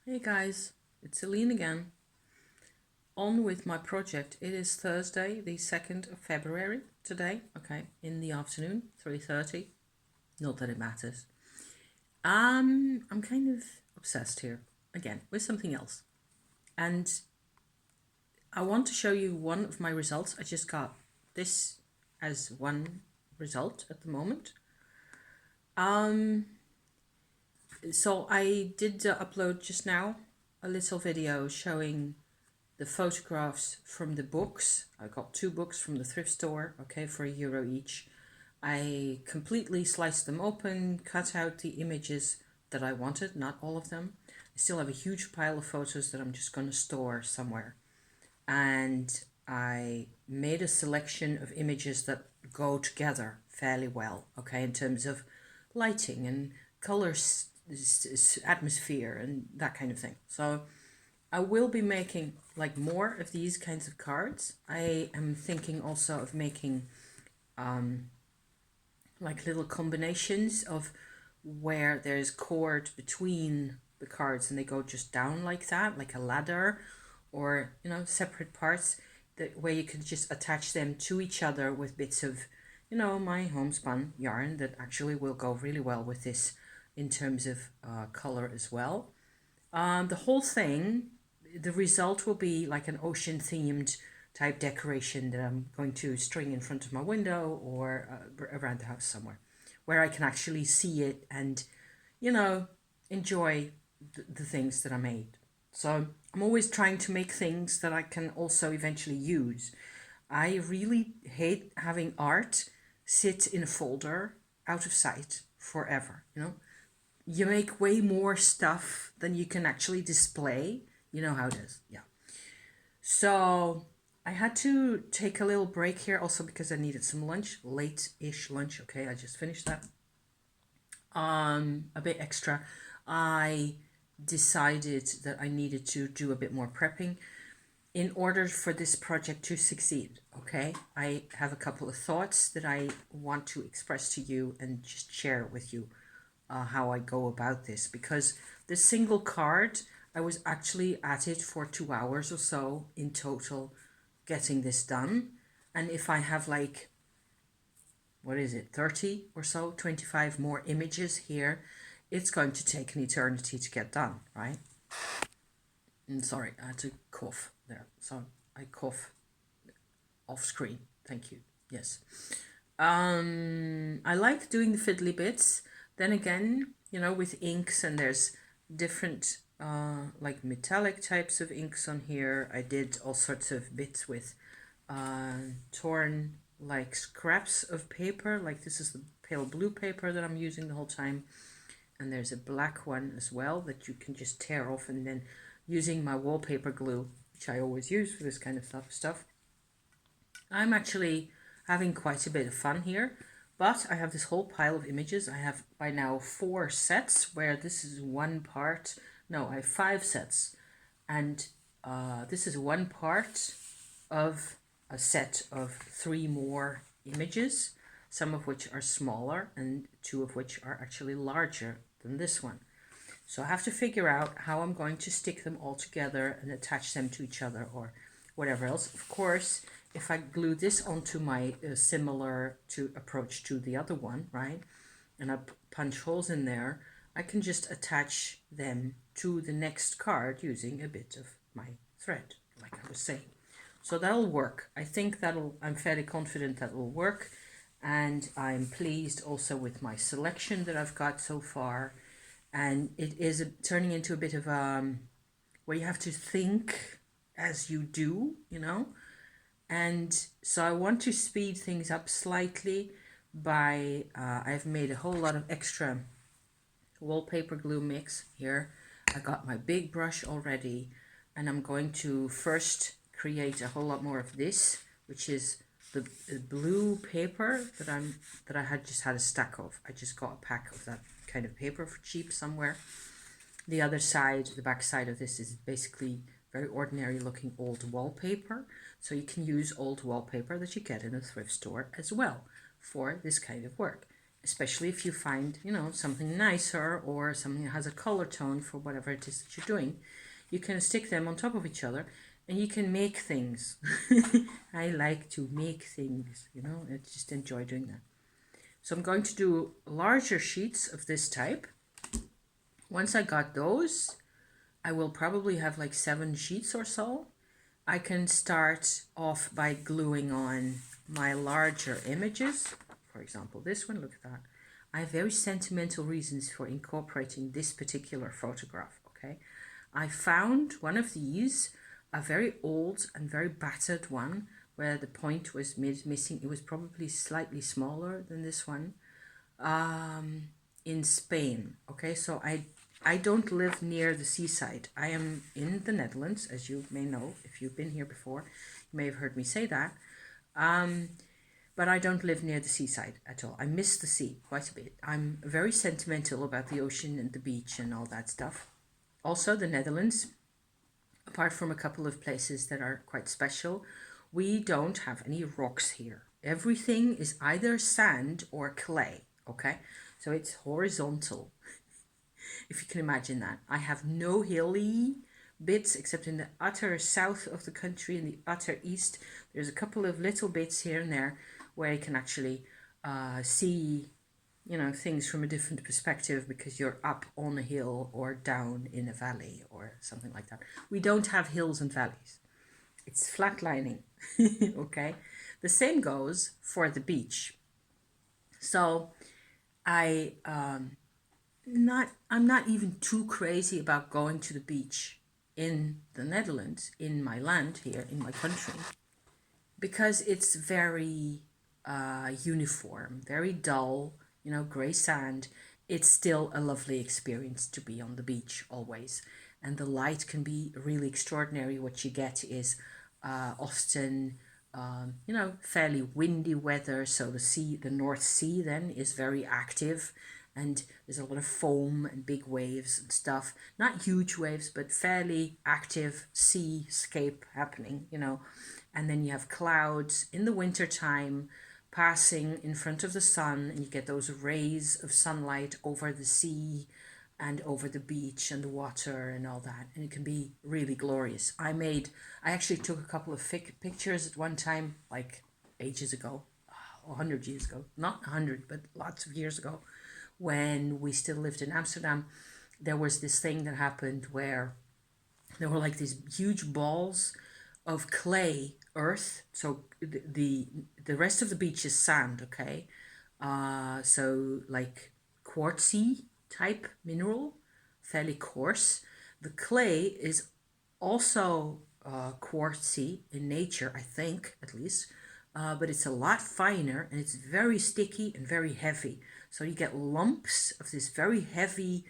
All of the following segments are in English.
Hey guys, it's Celine again. On with my project. It is Thursday, the 2nd of February today, okay, in the afternoon, 3:30. Not that it matters. I'm kind of obsessed here again with something else. And I want to show you one of my results. I just got this as one result at the moment. So I did upload just now a little video showing the photographs from the books. I got 2 books from the thrift store, okay, for €1 each. I completely sliced them open, cut out the images that I wanted, not all of them. I still have a huge pile of photos that I'm just going to store somewhere. And I made a selection of images that go together fairly well, okay, in terms of lighting and colors, atmosphere, and that kind of thing. So I will be making like more of these kinds of cards. I am thinking also of making like little combinations of where there's cord between the cards and they go just down like that, like a ladder, or separate parts that where you can just attach them to each other with bits of my homespun yarn that actually will go really well with this in terms of color as well. The whole thing, the result will be like an ocean themed type decoration that I'm going to string in front of my window or around the house somewhere where I can actually see it and, enjoy the things that I made. So I'm always trying to make things that I can also eventually use. I really hate having art sit in a folder out of sight forever. You make way more stuff than you can actually display. You know how it is. Yeah. So I had to take a little break here also because I needed some lunch, late-ish lunch. Okay, I just finished that. A bit extra. I decided that I needed to do a bit more prepping in order for this project to succeed. Okay, I have a couple of thoughts that I want to express to you and just share with you how I go about this, because the single card, I was actually at it for 2 hours or so in total getting this done. And if I have like, what is it, 30 or so, 25 more images here, it's going to take an eternity to get done, right? And sorry, I had to cough there. So I cough off screen. Thank you. Yes. I like doing the fiddly bits. Then again, with inks, and there's different like metallic types of inks on here. I did all sorts of bits with torn like scraps of paper. Like this is the pale blue paper that I'm using the whole time. And there's a black one as well that you can just tear off, and then using my wallpaper glue, which I always use for this kind of stuff. I'm actually having quite a bit of fun here, but I have this whole pile of images. I have by now 4 sets where this is one part. No, I have 5 sets, and this is one part of a set of 3 more images, some of which are smaller and 2 of which are actually larger than this one. So I have to figure out how I'm going to stick them all together and attach them to each other or whatever else. Of course, if I glue this onto my similar to approach to the other one, right, and I punch holes in there, I can just attach them to the next card using a bit of my thread, like I was saying. So that'll work. I think I'm fairly confident that will work. And I'm pleased also with my selection that I've got so far. And it is turning into a bit of where you have to think as you do. And so I want to speed things up slightly by, I've made a whole lot of extra wallpaper glue mix here. I got my big brush already, and I'm going to first create a whole lot more of this, which is the blue paper that I had just had a stack of. I just got a pack of that kind of paper for cheap somewhere. The other side, the back side of this is basically very ordinary looking old wallpaper. So you can use old wallpaper that you get in a thrift store as well for this kind of work. especially if you find, you know, something nicer or something that has a color tone for whatever it is that you're doing. You can stick them on top of each other and you can make things. I like to make things, you know, I just enjoy doing that. So I'm going to do larger sheets of this type. Once I got those, I will probably have like 7 sheets or so. I can start off by gluing on my larger images. For example, this one, look at that. I have very sentimental reasons for incorporating this particular photograph, okay? I found one of these, a very old and very battered one, where the point was missing. It was probably slightly smaller than this one, in Spain, okay? So I don't live near the seaside. I am in the Netherlands, as you may know. If you've been here before, you may have heard me say that. But I don't live near the seaside at all. I miss the sea quite a bit. I'm very sentimental about the ocean and the beach and all that stuff. Also, the Netherlands, apart from a couple of places that are quite special, we don't have any rocks here. Everything is either sand or clay, okay? So it's horizontal, if you can imagine that. I have no hilly bits except in the utter south of the country, in the utter east. There's a couple of little bits here and there where you can actually see, you know, things from a different perspective because you're up on a hill or down in a valley or something like that. We don't have hills and valleys. It's flatlining, okay? The same goes for the beach. So I'm not even too crazy about going to the beach in the Netherlands, in my land here, in my country, because it's very uniform, very dull, you know, gray sand. It's still a lovely experience to be on the beach always. And the light can be really extraordinary. What you get is often, you know, fairly windy weather. So the North Sea then is very active and there's a lot of foam and big waves and stuff. Not huge waves, but fairly active seascape happening, you know. And then you have clouds in the wintertime passing in front of the sun, and you get those rays of sunlight over the sea and over the beach and the water and all that, and it can be really glorious. I actually took a couple of pictures at one time, like ages ago, 100 years ago, not 100 but lots of years ago, when we still lived in Amsterdam. There was this thing that happened where there were like these huge balls of clay earth. So the rest of the beach is sand, okay? So like quartzy type mineral, fairly coarse. The clay is also quartzy in nature, I think, at least. But it's a lot finer and it's very sticky and very heavy. So you get lumps of this very heavy,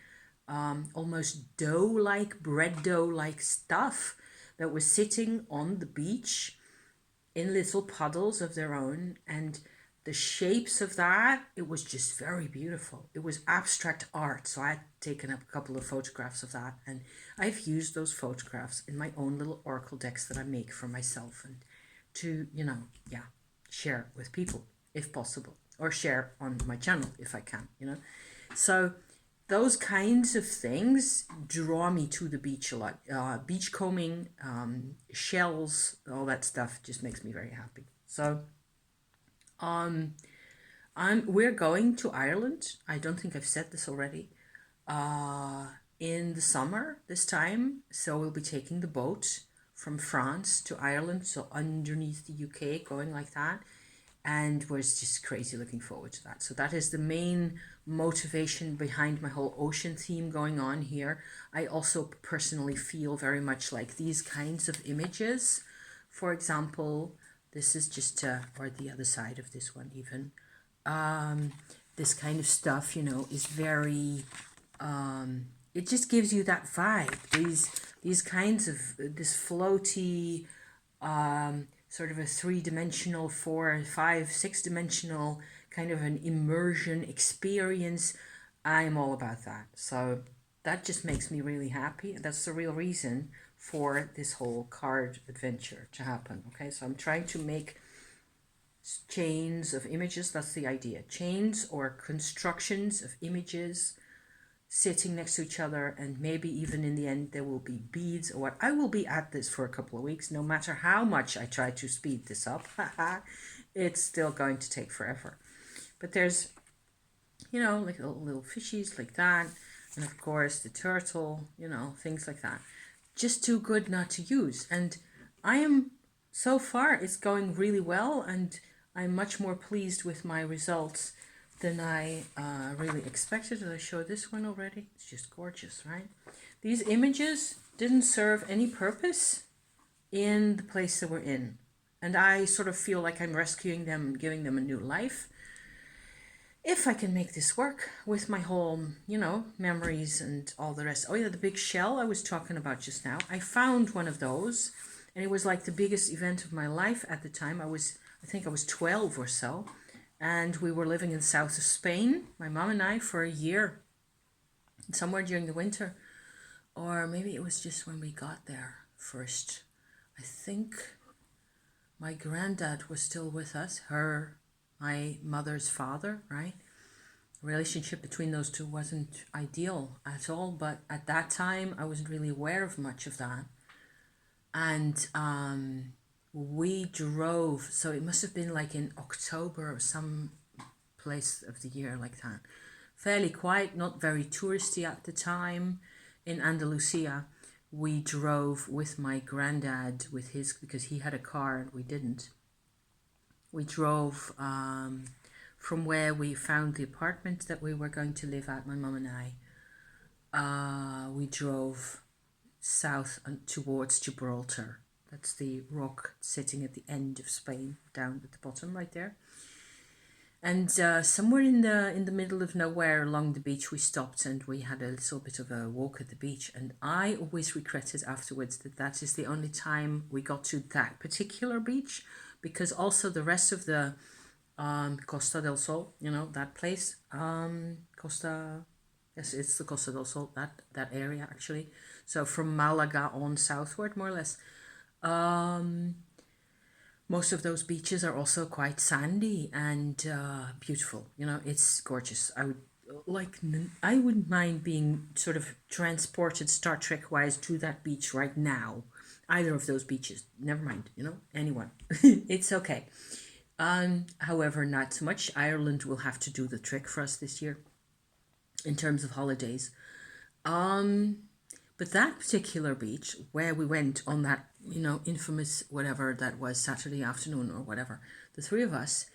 almost dough-like, bread dough-like stuff that was sitting on the beach in little puddles of their own. And the shapes of that, it was just very beautiful. It was abstract art. So I had taken up a couple of photographs of that. And I've used those photographs in my own little oracle decks that I make for myself and to, you know, yeah, share with people if possible, or share on my channel if I can, you know. So those kinds of things draw me to the beach a lot. Beach combing, shells, all that stuff just makes me very happy. So we're going to Ireland. I don't think I've said this already. In the summer this time, so we'll be taking the boat from France to Ireland, so underneath the UK, going like that. And we're just crazy looking forward to that. So that is the main motivation behind my whole ocean theme going on here. I also personally feel very much like these kinds of images. For example, this is just, or the other side of this one even. This kind of stuff, you know, is very, it just gives you that vibe. These kinds of, this floaty, sort of a 3-dimensional, 4, 5, 6-dimensional kind of an immersion experience. I'm all about that. So that just makes me really happy. And that's the real reason for this whole card adventure to happen. Okay, so I'm trying to make chains of images. That's the idea. Chains or constructions of images sitting next to each other, and maybe even in the end there will be beads or what. I will be at this for a couple of weeks, no matter how much I try to speed this up. It's still going to take forever. But there's, you know, like little fishies like that, and of course the turtle, you know, things like that. Just too good not to use. And I am, so far it's going really well, and I'm much more pleased with my results than I really expected. Did I show this one already? It's just gorgeous, right? These images didn't serve any purpose in the place that we're in. And I sort of feel like I'm rescuing them, giving them a new life. If I can make this work with my whole, you know, memories and all the rest. Oh yeah, the big shell I was talking about just now. I found one of those, and it was like the biggest event of my life at the time. I think I was 12 or so. And we were living in the south of Spain, my mom and I, for a year, somewhere during the winter. Or maybe it was just when we got there first. I think my granddad was still with us, my mother's father, right? The relationship between those two wasn't ideal at all, but at that time I wasn't really aware of much of that. And we drove, so it must have been like in October or some place of the year like that. Fairly quiet, not very touristy at the time in Andalusia. We drove with my granddad, because he had a car and we didn't. We drove from where we found the apartment that we were going to live at, my mum and I. We drove south towards Gibraltar. That's the rock sitting at the end of Spain, down at the bottom right there. And somewhere in the middle of nowhere along the beach we stopped, and we had a little bit of a walk at the beach. And I always regretted afterwards that is the only time we got to that particular beach, because also the rest of the Costa del Sol, you know, that place, yes, it's the Costa del Sol, that area actually. So from Malaga on southward, more or less. Most of those beaches are also quite sandy and beautiful. You know, it's gorgeous. I wouldn't mind being sort of transported Star Trek wise to that beach right now. Either of those beaches. Never mind, you know, anyone. It's okay. However, not so much. Ireland will have to do the trick for us this year in terms of holidays. But that particular beach where we went on that, you know, infamous whatever that was, Saturday afternoon or whatever, the three of us,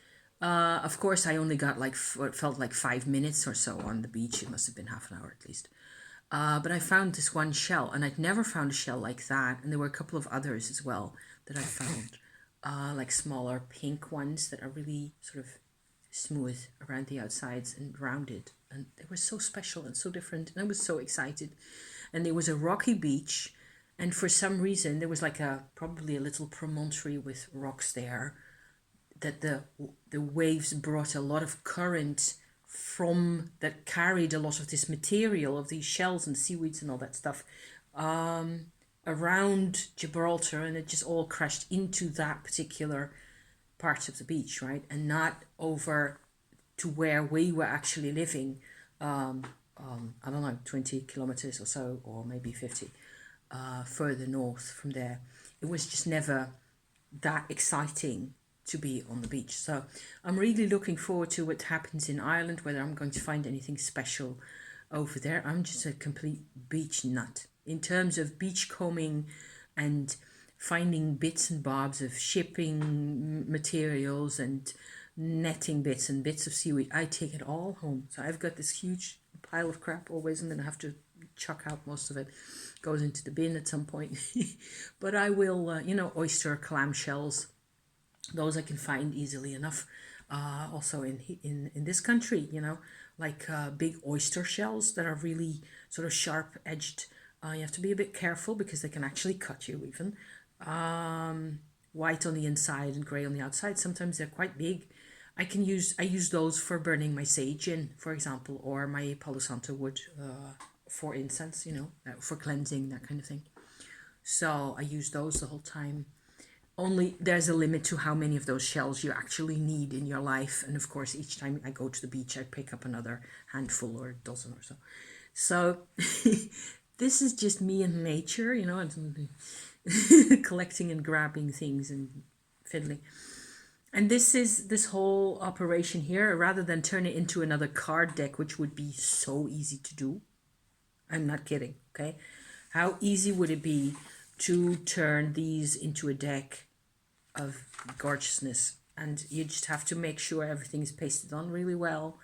of course I only got like what felt like 5 minutes or so on the beach. It must have been half an hour at least. But I found this one shell, and I'd never found a shell like that. And there were a couple of others as well that I found, like smaller pink ones that are really sort of smooth around the outsides and rounded. And they were so special and so different. And I was so excited. And there was a rocky beach. And for some reason, there was like probably a little promontory with rocks there, that the waves brought a lot of current that carried a lot of this material of these shells and seaweeds and all that stuff around Gibraltar, and it just all crashed into that particular part of the beach, right? And not over to where we were actually living, I don't know, 20 kilometers or so, or maybe 50 further north from there. It was just never that exciting to be on the beach. So I'm really looking forward to what happens in Ireland, whether I'm going to find anything special over there. I'm just a complete beach nut in terms of beachcombing and finding bits and bobs of shipping materials and netting bits and bits of seaweed. I take it all home. So I've got this huge pile of crap always, and then I have to chuck out most of it. Goes into the bin at some point. But I will, you know, oyster, clam shells, those I can find easily enough. Also in this country, you know, like big oyster shells that are really sort of sharp edged. You have to be a bit careful because they can actually cut you even. White on the inside and grey on the outside. Sometimes they're quite big. I use those for burning my sage in, for example, or my Palo Santo wood for incense, you know, for cleansing, that kind of thing. So I use those the whole time. only there's a limit to how many of those shells you actually need in your life. And of course, each time I go to the beach, I pick up another handful or a dozen or so. So this is just me and nature, you know, and collecting and grabbing things and fiddling. And this is this whole operation here, rather than turn it into another card deck, which would be so easy to do. I'm not kidding, okay? How easy would it be to turn these into a deck of gorgeousness? And you just have to make sure everything's pasted on really well.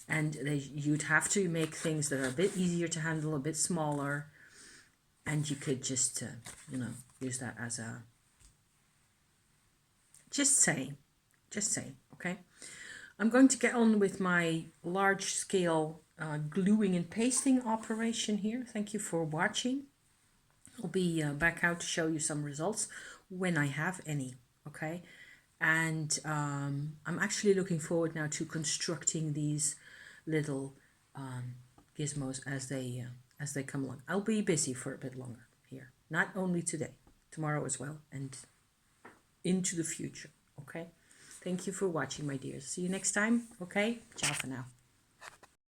And you'd have to make things that are a bit easier to handle, a bit smaller. And you could just, you know, use that as a... Just saying, okay? I'm going to get on with my large scale gluing and pasting operation here. Thank you for watching. I'll be back out to show you some results when I have any, okay? And I'm actually looking forward now to constructing these little gizmos as they come along. I'll be busy for a bit longer here, not only today, tomorrow as well, and into the future, okay? Thank you for watching, my dears. See you next time, okay? Ciao for now.